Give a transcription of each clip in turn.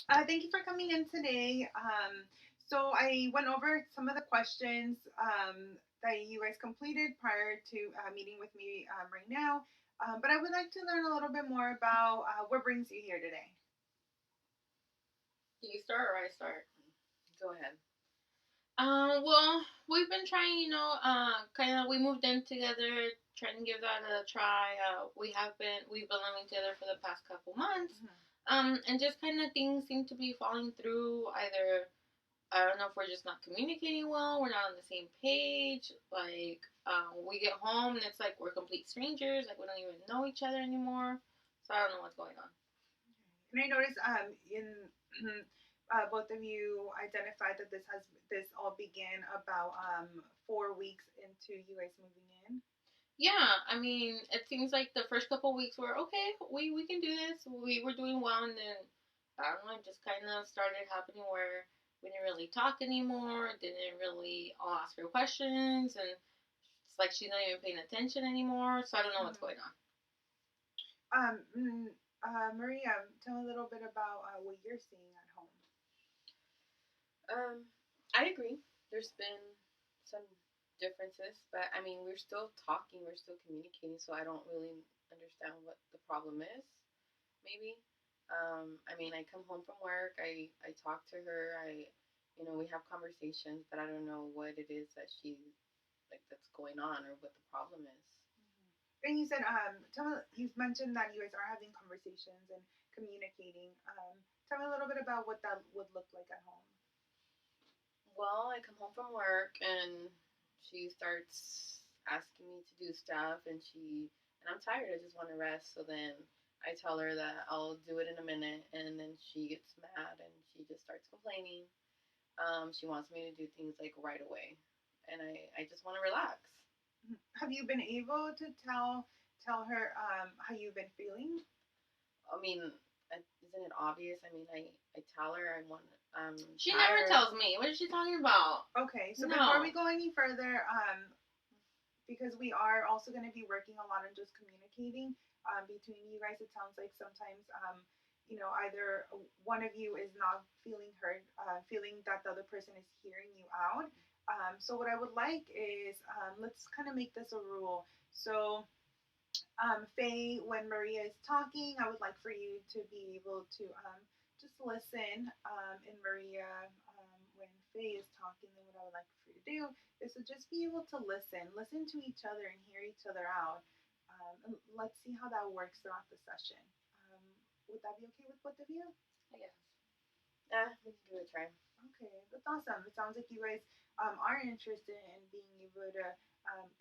Thank you for coming in today. So I went over some of the questions that you guys completed prior to meeting with me right now. But I would like to learn a little bit more about what brings you here today. Do you start or I start? Go ahead. Well, we've been trying, kind of, we moved in together, trying to give that a try. We've been living together for the past couple months. And just kind of things seem to be falling through. Either, I don't know if we're just not communicating well, we're not on the same page. Like, we get home and it's like we're complete strangers, like we don't even know each other anymore. So I don't know what's going on. And I noticed in both of you identified that this all began about 4 weeks into you guys moving in. Yeah, I mean, it seems like the first couple weeks were okay. We can do this. We were doing well, and then I don't know, it just kind of started happening where we didn't really talk anymore. Didn't really all ask her questions, and it's like she's not even paying attention anymore. So I don't know what's going on. Um, Maria, tell me a little bit about what you're seeing at home. I agree. There's been some differences, but I mean, we're still talking, we're still communicating, so I don't really understand what the problem is. Maybe. I mean, I come home from work, I talk to her, we have conversations, but I don't know what it is that she like that's going on or what the problem is. And you said, you've mentioned that you guys are having conversations and communicating. Tell me a little bit about what that would look like at home. Well, I come home from work and she starts asking me to do stuff and I'm tired. I just want to rest. So then I tell her that I'll do it in a minute and then she gets mad and she just starts complaining. She wants me to do things like right away. And I just want to relax. Have you been able to tell her how you've been feeling? I mean, isn't it obvious? I mean, I tell her I want. She never Tired. tells me. What is she talking about? Okay, so No. before we go any further, because we are also going to be working a lot on just communicating between you guys. It sounds like sometimes, either one of you is not feeling heard, feeling that the other person is hearing you out. So what I would like is let's kind of make this a rule. So Faye, when Maria is talking, I would like for you to be able to just listen. And Maria, when Faye is talking, then what I would like for you to do is to just be able to listen to each other and hear each other out. And let's see how that works throughout the session. Um, would that be okay with both of you? I guess. Yeah, we can give it a try. Okay, that's awesome. It sounds like you guys are interested in being able to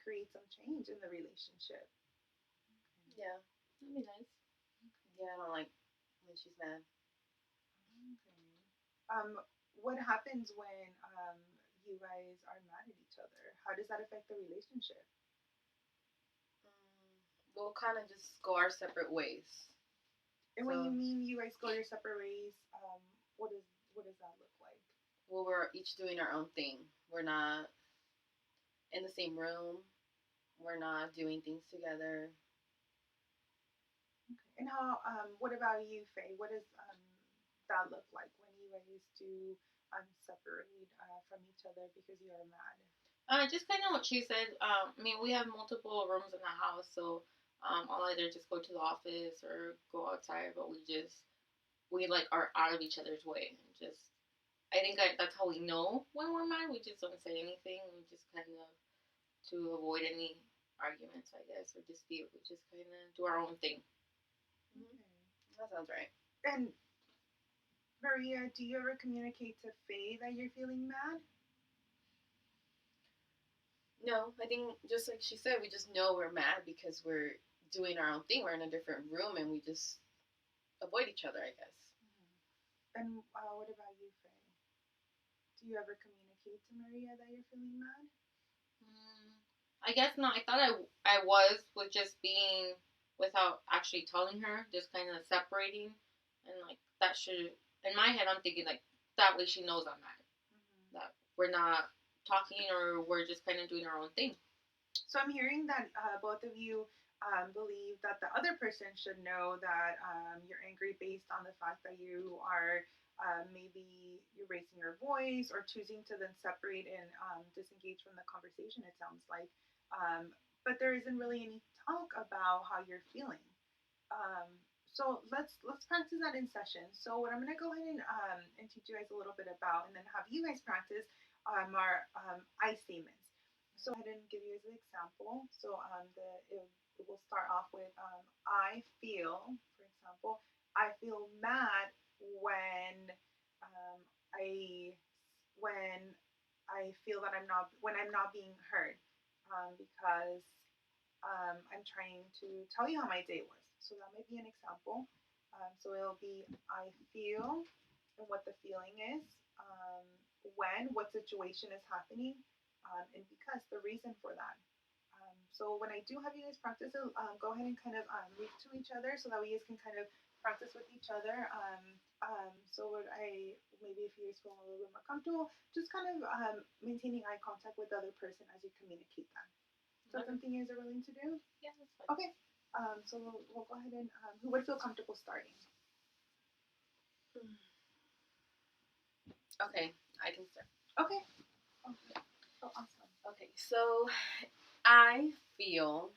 create some change in the relationship. Yeah, That'd be nice. yeah, I don't like when she's mad. Okay. Um, what happens when you guys are mad at each other? How does that affect the relationship? We'll kind of just go our separate ways. And when you mean you guys go your separate ways, what does that look like? Well, we're each doing our own thing. We're not in the same room. We're not doing things together. Okay. And how? What about you, Faye? What does that look like when you guys do separate from each other because you are mad? Just kind of what she said. I mean, we have multiple rooms in the house, so I'll either just go to the office or go outside. But we like are out of each other's way. And just I think that's how we know when we're mad. We just don't say anything. We just kind of to avoid any arguments, I guess, or dispute. We just kind of do our own thing. Okay. That sounds right. And Maria, do you ever communicate to Faye that you're feeling mad? No, I think just like she said, we just know we're mad because we're doing our own thing. We're in a different room and we just avoid each other, I guess. And what about you, Faye? Do you ever communicate to Maria that you're feeling mad? I guess not. I thought I was with just being without actually telling her, just kind of separating, and like that should in my head I'm thinking like that way she knows I'm mad, that we're not talking or we're just kind of doing our own thing. So I'm hearing that both of you believe that the other person should know that you're angry based on the fact that you are maybe you're raising your voice or choosing to then separate and disengage from the conversation. It sounds like, but there isn't really any talk about how you're feeling. Um, so let's practice that in session. So what I'm gonna go ahead and teach you guys a little bit about, and then have you guys practice our I statements. So go ahead and give you guys an example. So it will start off with I feel, for example, I feel mad when um, I when I feel that I'm not being heard because I'm trying to tell you how my day was. So that might be an example. So it'll be I feel and what the feeling is, what situation is happening, and because the reason for that. So when I do have you guys practice it, go ahead and kind of read to each other so that we guys can kind of practice with each other. So what I maybe if you guys feel a little bit more comfortable, just kind of maintaining eye contact with the other person as you communicate that. Is that something you guys are willing to do? Yeah, that's fine. Okay. So we'll go ahead and who would feel comfortable starting? Okay, I can start. Okay. Okay. Oh, awesome. Okay, so I feel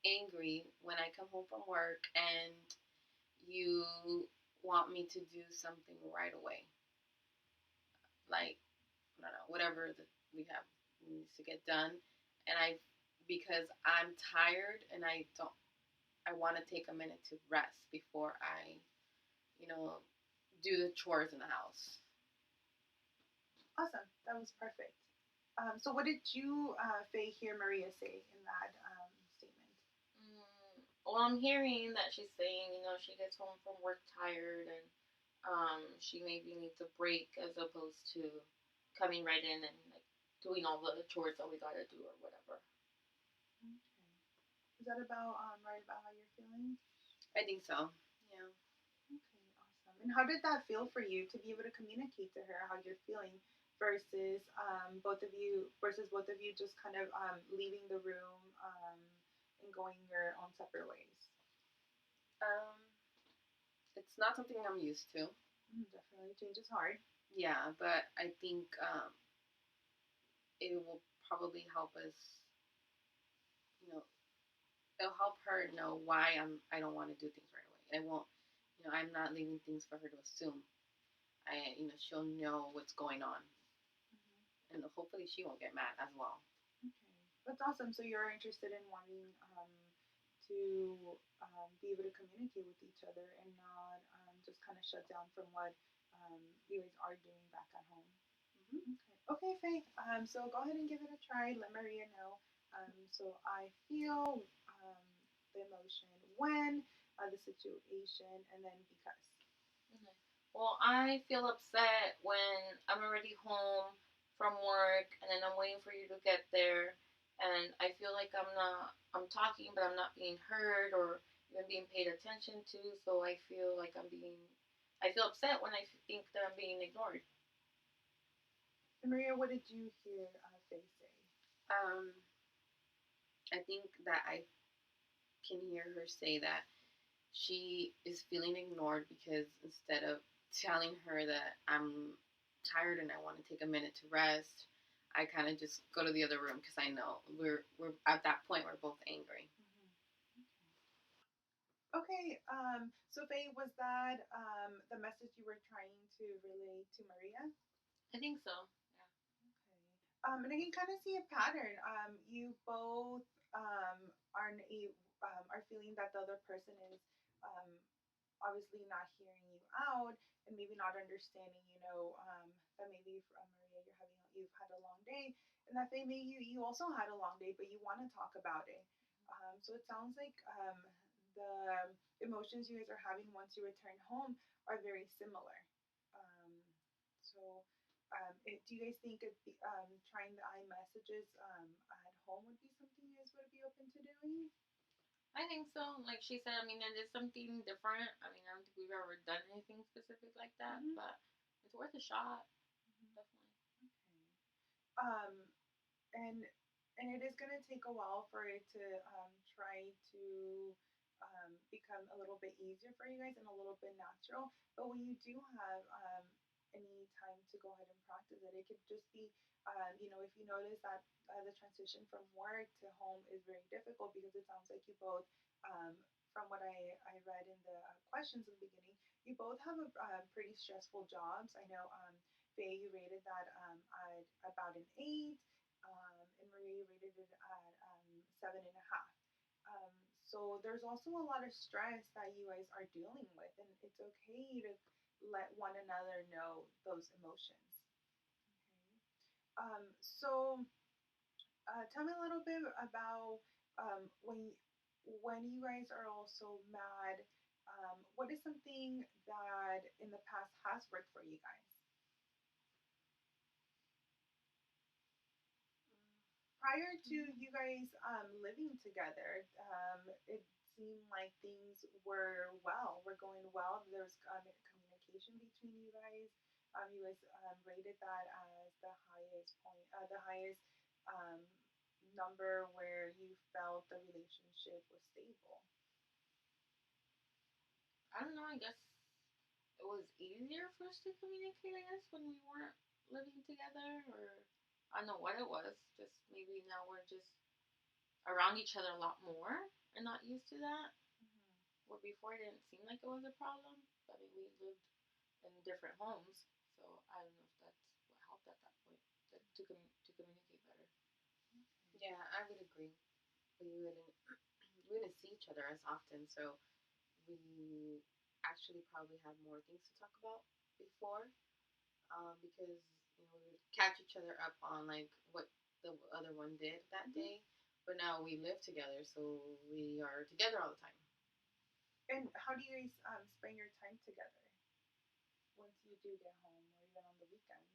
angry when I come home from work and you want me to do something right away. Like, I don't know, whatever that we have needs to get done. And because I'm tired and I want to take a minute to rest before I, do the chores in the house. Awesome. That was perfect. So what did you, Faye, hear Maria say in that statement? Well, I'm hearing that she's saying, she gets home from work tired and she maybe needs a break as opposed to coming right in and like doing all the chores that we gotta do or whatever. Okay. Is that about right about how you're feeling? I think so. Yeah. Okay, awesome. And how did that feel for you to be able to communicate to her how you're feeling versus both of you just kind of leaving the room and going your own separate ways? Um, it's not something I'm used to. Definitely, change is hard. Yeah, but I think it will probably help us. You know, it'll help her know why I don't want to do things right away. It won't. I'm not leaving things for her to assume. She'll know what's going on, and hopefully she won't get mad as well. Okay, that's awesome. So you're interested in wanting to be able to communicate with each other and not just kind of shut down from what you guys are doing back at home. Mm-hmm. Okay, Faith. So go ahead and give it a try. Let Maria know. So I feel the emotion when the situation, and then because. Okay. Well, I feel upset when I'm already home from work and then I'm waiting for you to get there and I feel like I'm talking but I'm not being heard or even being paid attention to, so I feel like I feel upset when I think that I'm being ignored. And Maria, what did you hear Faye say? I think that I can hear her say that she is feeling ignored because instead of telling her that I'm tired and I want to take a minute to rest, I kind of just go to the other room because I know we're at that point we're both angry. Okay. So Faye, was that the message you were trying to relay to Maria? I think so. Yeah. Okay. And I can kind of see a pattern. You both are are feeling that the other person is um, obviously not hearing you out and maybe not understanding. That maybe Maria, you've had a long day, and that maybe you also had a long day, but you want to talk about it. So it sounds like the emotions you guys are having once you return home are very similar. Um, so, do you guys think trying the iMessages at home would be something you guys would be open to doing? I think so. Like she said, I mean, it is something different. I mean, I don't think we've ever done anything specific like that, but it's worth a shot. Definitely. Okay. Um, and And it is going to take a while for it to try to become a little bit easier for you guys and a little bit natural. But when you do have any time to go ahead and practice it, it could just be, if you notice that the transition from work to home is very difficult because it sounds like you both, um, from what I read in the questions in the beginning, you both have pretty stressful jobs. I know, Faye, you rated that at about an 8, and Maria rated it at 7.5. So there's also a lot of stress that you guys are dealing with, and it's okay to let one another know those emotions. Okay. So tell me a little bit about when you guys are also mad. What is something that in the past has worked for you guys? Prior to you guys living together, it seemed like things were going well. There was communication between you guys. You guys rated that as the highest point, the highest um, number where you felt the relationship was stable. I don't know. I guess it was easier for us to communicate. I guess when we weren't living together, or I don't know what it was. Just maybe now we're just around each other a lot more and not used to that. Where before it didn't seem like it was a problem. I mean, we lived in different homes, so I don't know if that's what helped at that point to communicate better. Yeah, I would agree. We wouldn't see each other as often, so we actually probably had more things to talk about before, because we would catch each other up on like what the other one did that day. But now we live together, so we are together all the time. And how do you guys spend your time together once you do get home, or even on the weekends?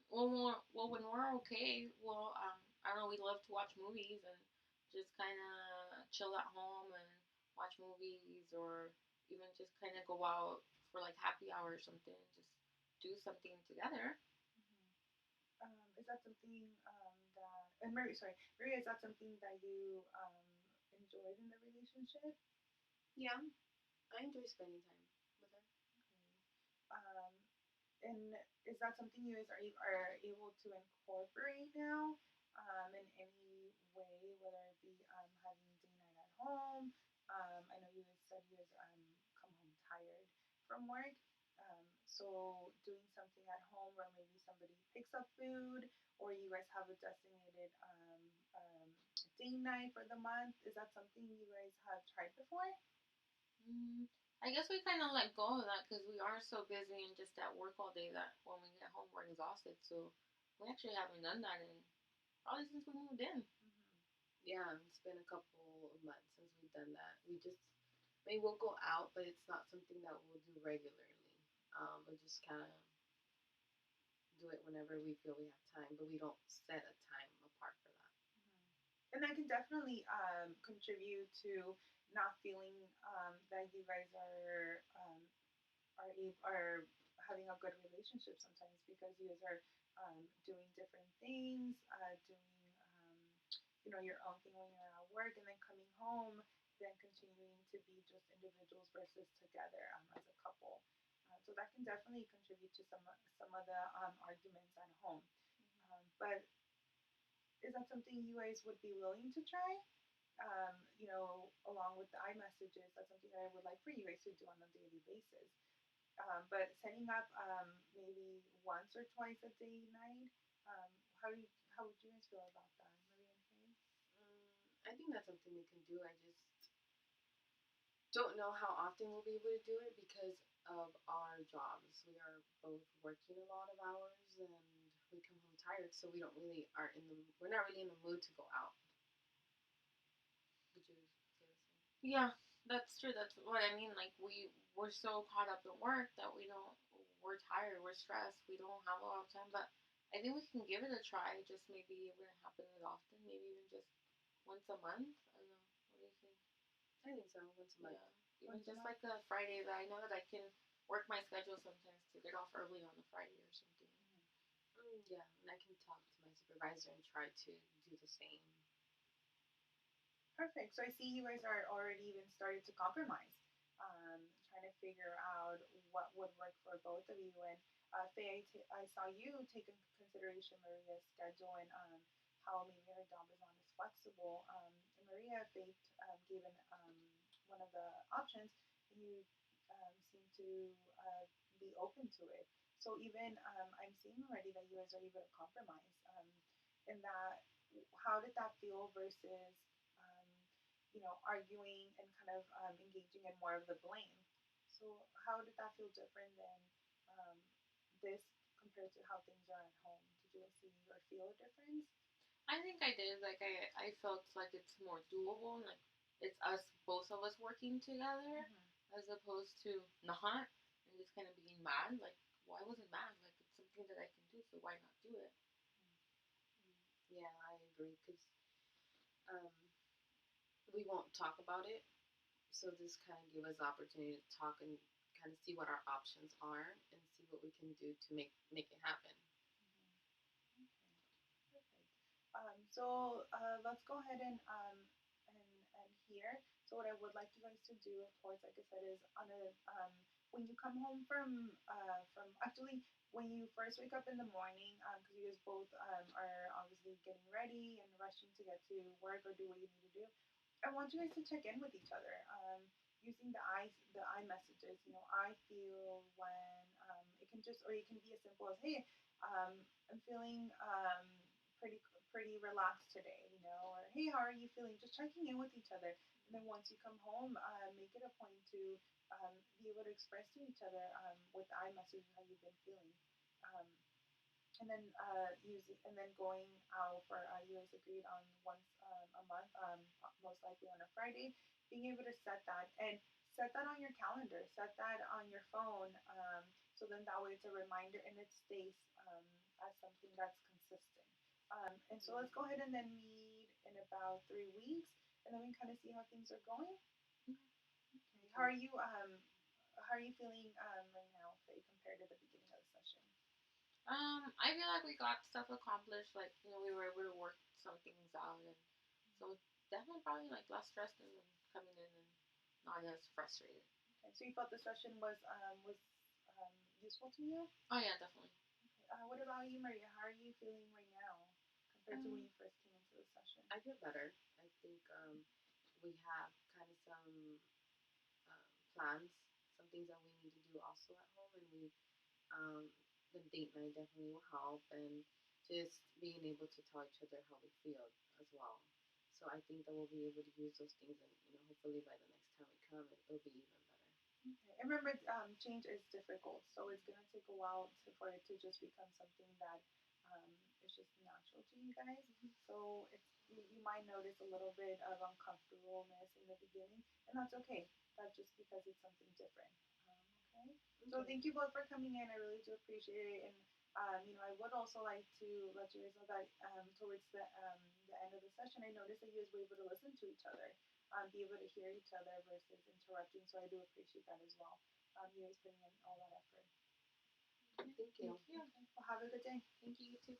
Well, when we're okay, I don't know. We love to watch movies and just kind of chill at home and watch movies, or even just kind of go out for like happy hour or something. Just do something together. Is that something and Maria, sorry, Maria, is that something that you enjoyed in the relationship? Yeah, I enjoy spending time with her. Um, and is that something you guys are able to incorporate now in any way, whether it be having day night at home? I know you guys said you guys come home tired from work. So doing something at home where maybe somebody picks up food, or you guys have a designated day night for the month. Is that something you guys have tried before? Mm, I guess we kind of let go of that because we are so busy and just at work all day that when we get home we're exhausted. So we actually haven't done that in probably since we moved in. Yeah, it's been a couple of months since we've done that. I mean, we'll go out, but it's not something that we'll do regularly. We just kind of do it whenever we feel we have time, but we don't set a time apart for that. And that can definitely contribute to not feeling that you guys are having a good relationship sometimes because you guys are doing different things, doing your own thing when you're at work, and then coming home, then continuing to be just individuals versus together as a couple. So that can definitely contribute to some of the arguments at home. But is that something you guys would be willing to try? Along with the iMessages, that's something that I would like for you guys to do on a daily basis. But setting up maybe once or twice a day night, um, how would you guys feel about that, Maria and Faye? I think that's something we can do. I just don't know how often we'll be able to do it because of our jobs. We are both working a lot of hours and we come home tired, so we're not really in the mood to go out. Would you say the same? Yeah, that's true. That's what I mean. Like we're so caught up in work that we're tired, we're stressed, we don't have a lot of time. But I think we can give it a try. Just maybe it wouldn't happen as often. Maybe even just once a month. I don't know. What do you think? I think so. Once a month. Yeah, even just like a Friday that I know that I can work my schedule sometimes to get off early on a Friday or something. Yeah, and I can talk to my supervisor and try to do the same. Perfect. So I see you guys are already even started to compromise, trying to figure out what would work for both of you. And Faye, I saw you take into consideration Maria's schedule and how maybe her job is not as flexible. And Maria, Faye gave one of the options, and you seem to be open to it. So even I'm seeing already that you guys are able to compromise. In that, how did that feel versus um, arguing and kind of engaging in more of the blame. So how did that feel different than um, this compared to how things are at home? Did you see or feel a difference? I think I did. Like I felt like it's more doable. Like it's us, both of us working together, Mm-hmm. as opposed to not and just kind of being mad. Like, why wasn't mad? Like it's something that I can do, so why not do it? Yeah, I agree because um, we won't talk about it. So this kind of give us the opportunity to talk and kind of see what our options are and see what we can do to make it happen. Okay, perfect. So let's go ahead and hear. So what I would like you guys to do, of course, like I said, is on a when you come home from actually when you first wake up in the morning, because you guys both are obviously getting ready and rushing to get to work or do what you need to do. I want you guys to check in with each other. Using the I messages. I feel when it can just or it can be as simple as hey, I'm feeling pretty relaxed today, or hey, how are you feeling? Just checking in with each other, and then once you come home, make it a point to be able to express to each other with the iMessage how you've been feeling. Um, and then going out for you guys agreed on once a month, most likely on a Friday, being able to set that and set that on your calendar, set that on your phone, so then that way it's a reminder and it stays as something that's consistent. And so let's go ahead and then meet in about 3 weeks, and then we kind of see how things are going. Okay. How are you feeling right now, Faye, compared to the beginning of the session? I feel like we got stuff accomplished. Like we were able to work some things out, and so definitely probably like less stressed and coming in and not as frustrated. Okay, so you felt the session was useful to you? Oh yeah, definitely. Okay. What about you, Maria? How are you feeling right now compared to when you first came into the session? I feel better. I think we have kind of some plans, some things that we need to do also at home, and um, the date night definitely will help, and just being able to tell each other how we feel as well. So I think that we'll be able to use those things, and hopefully by the next time we come, it'll be even better. Okay. And remember, change is difficult, so it's gonna take a while for it to just become something that is just natural to you guys. So you might notice a little bit of uncomfortableness in the beginning, and that's okay. That's just because it's something different. Okay. So Okay. thank you both for coming in. I really do appreciate it, and I would also like to let you guys know that towards the end of the session, I noticed that you guys were able to listen to each other, be able to hear each other versus interrupting. So I do appreciate that as well. You guys putting in all that effort. Thank you. Thank you. Okay. Well, have a good day. Thank you. You too.